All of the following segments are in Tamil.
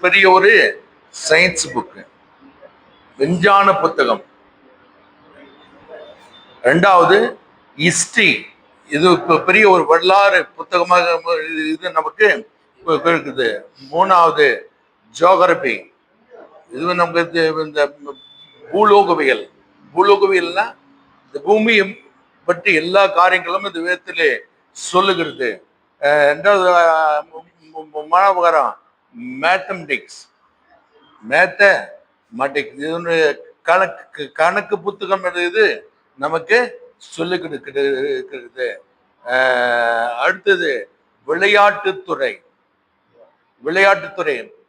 பெரிய ஒரு சயின்ஸ் புக்கு, விஞ்ஞான புத்தகம். ரெண்டாவது ஹிஸ்டரி, இது பெரிய ஒரு வரலாறு புத்தகமாக இது நமக்கு இருக்குது. மூணாவது ஜியோகிராபி, இது நமக்கு இந்த பூலோகவியல். பூலோகவியல்னா இந்த பூமியை பற்றி எல்லா காரியங்களும் இந்த விதத்திலே சொல்லுகிறது. ரெண்டாவது மாணவகரம் மேத்தமெட்டிக்ஸ், இது கணக்கு புத்தகம் இது நமக்கு சொல்லி கொடுக்கிறது. அடுத்தது விளையாட்டுத்துறை.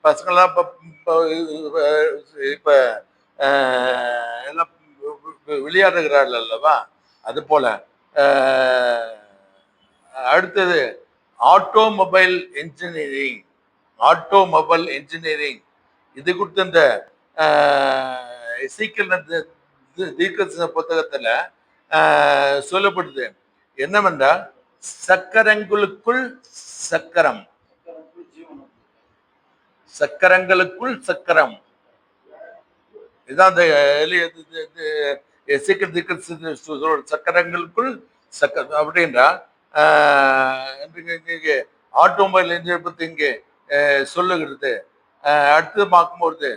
பசங்கள்லாம் இப்ப எல்லாம் விளையாடுகிறார்கள் அல்லவா, அது போல. அடுத்தது ஆட்டோமொபைல் இன்ஜினியரிங். இது கொடுத்த இந்த தீர்க்கதரிசன புத்தகத்துல சொல்லப்படுது என்னவென்றால், சக்கரங்களுக்குள் சக்கரம். இதான் சக்கரங்களுக்குள் அப்படின்றா ஆட்டோமொபைல் இன்ஜினியர் பத்தி இங்கே சொல்லுகிறது. அடுத்து பார்க்கும்போது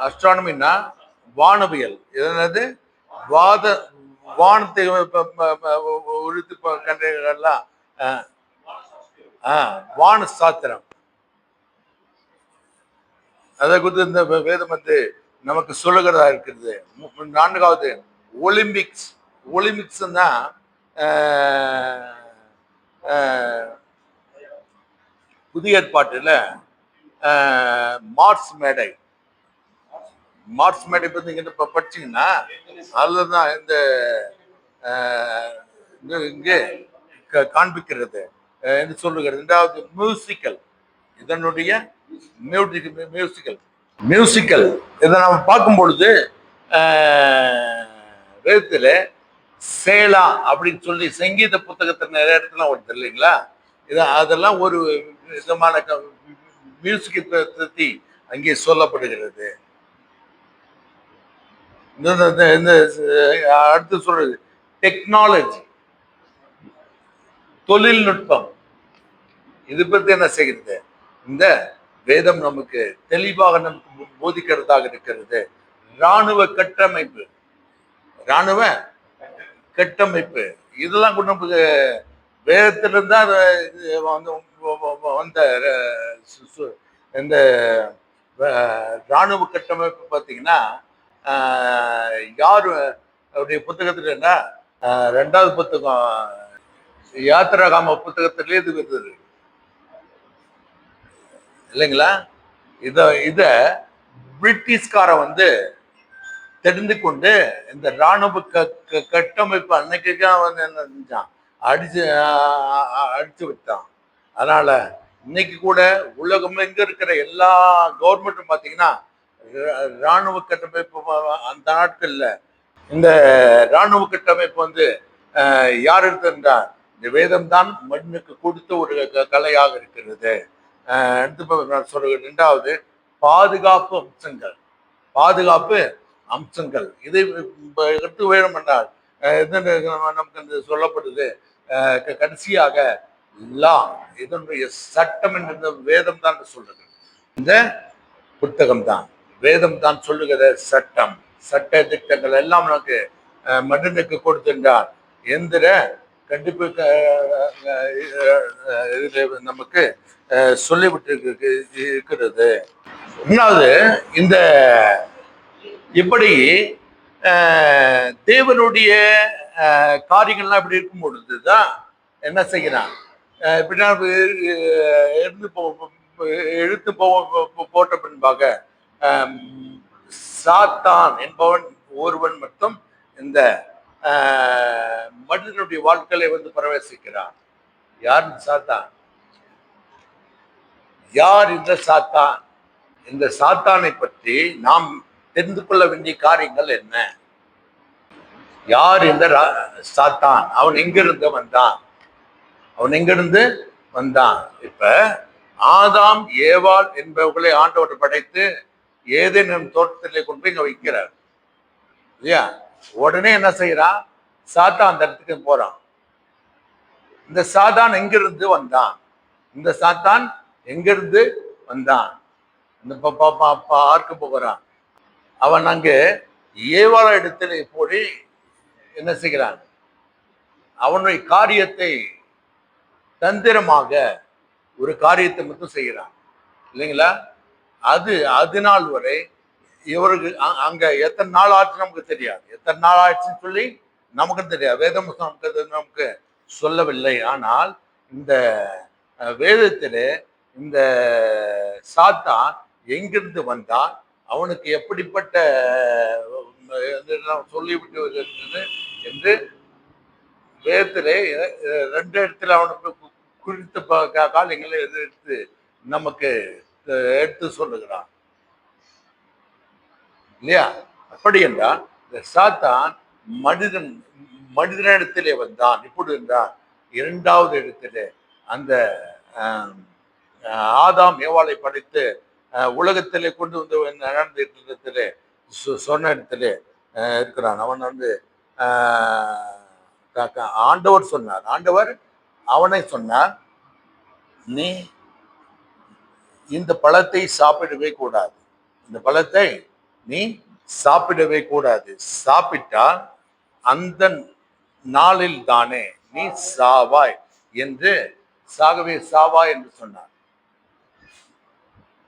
அஸ்ட்ரானமின்னா வானவியல். என்னது? வானத்தை உறுதி கண்டறியலாம், வான சாத்திரம். அதை குறித்து இந்த வேதம் நமக்கு சொல்லுகிறதா இருக்கிறது. நான்காவது ஒலிம்பிக்ஸ் தான் புதிய ஏற்பாட்டுல மார்ஸ் மேடை பத்தி இங்க படிச்சீங்கன்னா அதுலதான் இந்த இங்கே காண்பிக்கிறது என்று சொல்லுகிறது. ரெண்டாவது மியூசிக்கல். இதனுடைய மியூசிக்கல் இதை நம்ம பார்க்கும் பொழுது வேதத்துல சேலா அப்படின்னு சொல்லி சங்கீத புத்தகத்துல நிறைய இடத்துல வருது இல்லைங்களா. அதெல்லாம் ஒரு விதமான மியூசிக்கை பற்றி அங்கே சொல்லப்படுகிறது. அடுத்து சொல்றது டெக்னாலஜி, தொழில்நுட்பம். இது பத்தி என்ன செய்கிறது? இந்த வேதம் நமக்கு தெளிவாக நமக்கு போதிக்கிறதாக இருக்கிறது. இராணுவ கட்டமைப்பு இதெல்லாம் கூட நமக்கு வேதத்திலிருந்து வந்த இந்த இராணுவ கட்டமைப்பு பார்த்தீங்கன்னா யாரு அவருடைய புத்தகத்துல ரெண்டாவது புத்தகம் யாத்திராகாம புத்தகத்திலே இது வருது இல்லைங்களா. இத பிரிட்டிஷ்கார தெரிந்து கொண்டு இந்த இராணுவ கட்டமைப்பு அன்னைக்குதான் என்ன செஞ்சான், அடிச்சு விட்டான். அதனால இன்னைக்கு கூட உலகம் எங்க இருக்கிற எல்லா கவர்மெண்ட்டும் பாத்தீங்கன்னா இராணுவ கட்டமைப்பு அந்த நாட்கள்ல இந்த இராணுவ கட்டமைப்பு யார் எடுத்திருந்தார்? இந்த வேதம் தான் மண்ணுக்கு கொடுத்த ஒரு கலையாக இருக்கிறது. அடுத்து சொல்றேன். ரெண்டாவது பாதுகாப்பு அம்சங்கள். இதை எடுத்து வேணும் என்றால் நமக்கு சொல்லப்படுது. கடைசியாக இதனுடைய சட்டம் என்ற வேதம் தான் சொல்றது. இந்த புத்தகம் தான் வேதம் தான் சொல்லுகிற சட்ட திட்டங்கள் எல்லாம் நமக்கு மனிதனுக்கு கொடுத்திருந்தார். எந்திர கண்டிப்பு நமக்கு சொல்லிவிட்டு இருக்கிறது. இன்னொரு இந்த இப்படி தேவனுடைய காரியங்கள்லாம் இப்படி இருக்கும் பொழுதுதான் என்ன செய்கிறான், இப்படின்னா எழுத்து போட்ட பின்பாக சாத்தான் என்பவன் ஒருவன் மட்டும் இந்த மனிதனுடைய வாழ்க்கையில பிரவேசிக்கிறான். யார் சாத்தான்? யார் இந்த சாத்தான்? இந்த சாத்தானை பற்றி நாம் தெரிந்து கொள்ள வேண்டிய காரியங்கள் என்ன? யார் இந்த சாத்தான்? அவன் எங்கிருந்து வந்தான்? அவன் எங்கிருந்து வந்தான். இப்ப ஆதாம் ஏவாள் என்பவர்களை ஆண்டவர் படைத்து ஏதேனும் தோட்டத்திலே கொண்டு போய் இங்க வைக்கிறார் இல்லையா? உடனே என்ன செய்யறான்? சாத்தான் அந்த இடத்துக்கு போறான். இந்த சாத்தான் எங்கிருந்து வந்தான்? இந்த சாத்தான் எங்கிருந்து வந்தான்? இந்த பார்க்க போகிறான். அவன் அங்கு ஏவாள இடத்துல போய் என்ன செய்கிறான்? அவனுடைய காரியத்தை தந்திரமாக ஒரு காரியத்தை மட்டும் செய்கிறான் இல்லைங்களா? அது நாள் வரை இவருக்கு அங்க எத்தனை நாள் ஆச்சு நமக்கு தெரியாது. எத்தனை நாள் ஆச்சுன்னு சொல்லி நமக்கு தெரியாது. வேதம் நமக்கு சொல்லவில்லை. ஆனால் இந்த வேதத்திலே இந்த சாத்தான் எங்கிருந்து வந்தான், அவனுக்கு எப்படிப்பட்ட சொல்லிவிட்டு இருக்கிறது என்று வேதத்திலே 2 இடத்துல அவனுக்கு குறித்த காரியங்களை எடுத்து நமக்கு எடுத்து சொல்லுகிறான் இல்லையா? அப்படி என்றால் இந்த சாத்தான் மனிதனிடத்திலே வந்தான். இப்படி என்றால் 2வது இடத்திலே அந்த ஆதாம் ஏவாளை படைத்து உலகத்திலே கொண்டு வந்து நடந்த இடத்திலே சொன்ன இடத்திலே இருக்கிறான். அவன் வந்து ஆண்டவர் சொன்னார். ஆண்டவர் அவனை சொன்னார், நீ இந்த பழத்தை சாப்பிடவே கூடாது. இந்த பழத்தை நீ சாப்பிடவே கூடாது. சாப்பிட்டால் அந்த நாளில் தானே நீ சாவாய் என்று சாகவே சாவாய் என்று சொன்னார்.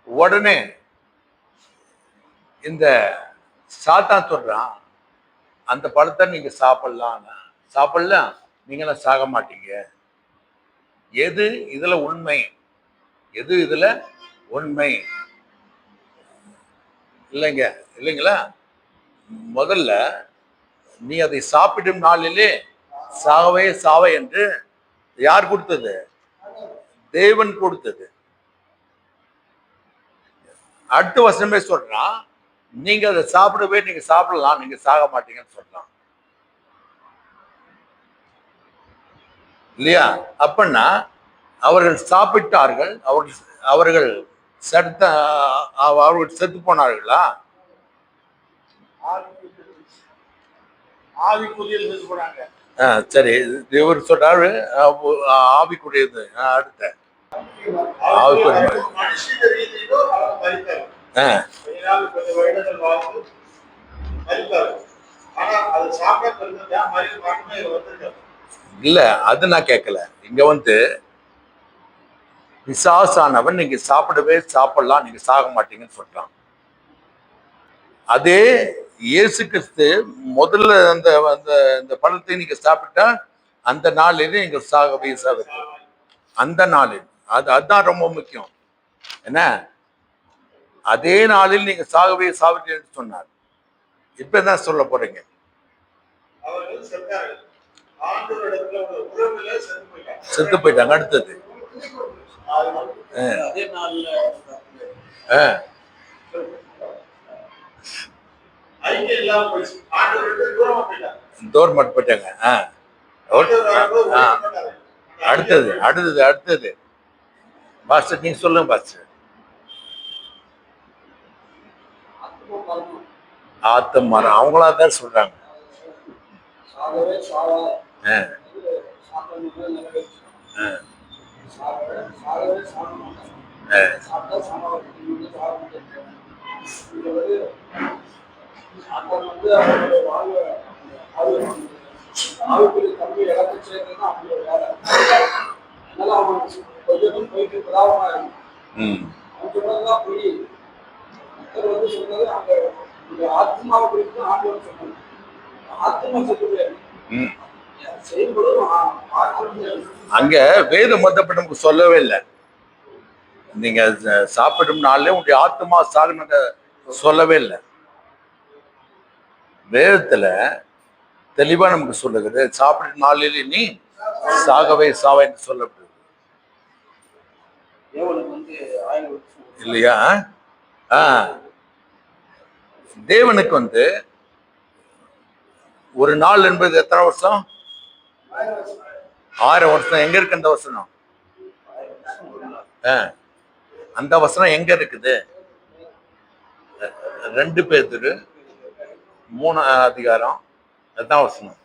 உடனே இந்த சாத்தான் சொல்றான், அந்த பழத்தை நீங்க சாப்பிடலாம், நீங்களாம் சாக மாட்டீங்க. எது இதுல உண்மை? எது இதுல உண்மை? இல்லைங்களா? முதல்ல நீ அதை சாப்பிடும் நாளிலே சாகவே சாவை என்று யார் கொடுத்தது? தேவன் கொடுத்தது. அடுத்த வசனமே சொல்றான், நீங்க அதை சாப்பிடவே நீங்க சாப்பிடலாம், நீங்க சாக மாட்டீங்கன்னு சொல்றான் இல்லையா? அப்படின்னா அவர்கள் சாப்பிட்டார்கள், அவர்கள் செத்து போனார்களா? சரி, இவர் சொல்றாரு ஆவிக்குரியது. அடுத்த இல்ல, அது நான் கேட்கல. இங்க வந்து பிசாசானவன் நீங்க சாப்பிடலாம், நீங்க சாக மாட்டீங்கன்னு சொல்றான். அதே இயேசு கிறிஸ்து முதல்ல அந்த பழத்தை நீங்க சாப்பிட்டா அந்த நாளிலே நீங்க சாகவே அந்த நாளில் அதுதான் ரொம்ப முக்கியம். என்ன? அதே நாளில் நீங்க சாகவே சாவிட்டீங்கன்னு சொன்னார். இப்ப என்ன சொல்ல போறீங்க? செத்து போயிட்டாங்க. அடுத்தது தூரமாட்டு போயிட்டாங்க. அடுத்தது பாஸ்டர் நீங்க சொல்லுங்க பாஸ்டர். ஆத்தமரம் அவங்களா தான் சொல்றாங்க. அங்க வேதம் நமக்கு சொல்லவே இல்லை. நீங்க சாப்பிடும் நாள்ல உங்களுடைய ஆத்மா சாகுனத சொல்லவே இல்லை. வேதத்துல தெளிவா நமக்கு சொல்லுகிறது, சாப்பிடும் நாளில் நீ சாகவே சாவை என்று சொல்லப்படுது இல்லையா? தேவனுக்கு வந்து ஒரு நாள் என்பது எத்தனை வருஷம்? 1000 வருஷம். எங்க இருக்கு அந்த வசனம்? அந்த வசனம் எங்க இருக்குது? 2 பேதுரு 3 அதிகாரம், அதான் வசனம்.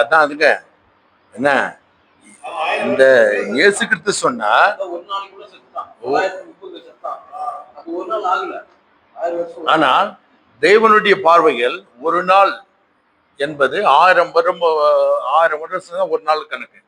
அதான் அதுங்க என்ன இந்த இயேசு கிறிஸ்து சொன்னார், ஆனால் தேவனுடைய பார்வையில் ஒரு நாள் என்பது 1000 வருஷம் தான் ஒரு நாள் கணக்கு.